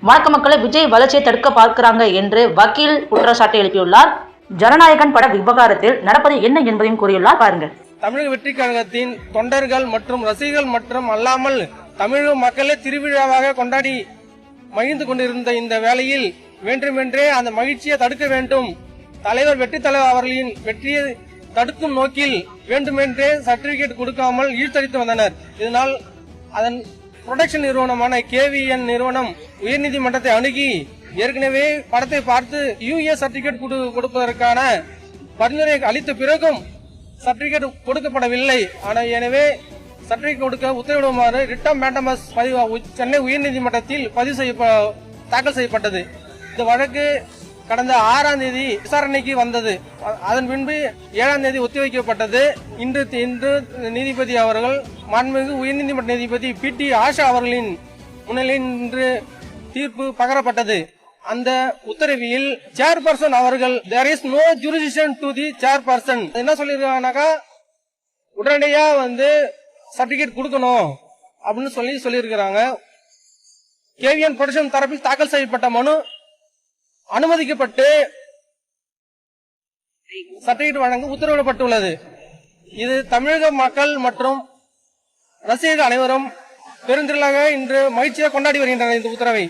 வணக்க மக்களை, விஜய் வளர்ச்சியை தடுக்க பார்க்கிறாங்க என்று வக்கீல் குற்றச்சாட்டு எழுப்பியுள்ளார். ஜனநாயகன் பட விவகாரத்தில் நடப்பது என்ன என்பதையும் கூறியுள்ளார். பாருங்கள். தமிழக வெற்றி கழகத்தின் தொண்டர்கள் மற்றும் ரசிகர்கள் மற்றும் அல்லாமல் தமிழக மக்களை திருவிழாவாக கொண்டாடி மகிழ்ந்து கொண்டிருந்த இந்த வேளையில் வேண்டுமென்றே அந்த மகிழ்ச்சியை தடுக்க வேண்டும், தலைவர் வெற்றி தலைவர் அவர்களின் வெற்றியை தடுக்கும் நோக்கில் வேண்டுமென்றே சர்டிபிகேட் கொடுக்காமல் இழுத்தடித்து வந்தனர். இதனால் அதன் புரொடக்ஷன் நிறுவனமான KVN நிறுவனம் உயர்நீதிமன்றத்தை அணுகி ஏற்கனவே படத்தை பார்த்து US சர்டிபிகேட் கொடுப்பதற்கான பரிந்துரை அளித்த பிறகும் சர்டிபிகேட் கொடுக்கப்படவில்லை. ஆனால் எனவே சர்டிபிகேட் கொடுக்க உத்தரவிடுமாறு ரிட் ஆஃப் மேண்டமஸ் சென்னை உயர்நீதிமன்றத்தில் தாக்கல் செய்யப்பட்டது. இந்த வழக்கு கடந்த 6ஆம் தேதி விசாரணைக்கு வந்தது. அதன் பின்பு 7ஆம் தேதி ஒத்திவைக்கப்பட்டது. இன்று நீதிபதி அவர்கள் மாண்புமிகு உயர்நீதிமன்ற நீதிபதி PT ஆஷா அவர்களின் முன்னிலையில் இன்று தீர்ப்பு பகரப்பட்டது. அந்த உத்தரவில் சேர்பர்சன் அவர்கள் there is no jurisdiction to the chairperson என்ன சொல்லிருக்காங்கனாக்கா, உடனடியா சர்டிபிகேட் கொடுக்கணும் அப்படின்னு சொல்லியிருக்கிறாங்க. KVN புரொடக்ஷன் தரப்பில் தாக்கல் செய்யப்பட்ட மனு அனுமதிக்கப்பட்டு சர்டிபிகேட் வழங்க உத்தரவிடப்பட்டுள்ளது. இது தமிழக மக்கள் மற்றும் ரசிகர்கள் அனைவரும் பெருந்திரளாக இன்று மகிழ்ச்சியாக கொண்டாடி வருகின்றனர். இந்த உத்தரவை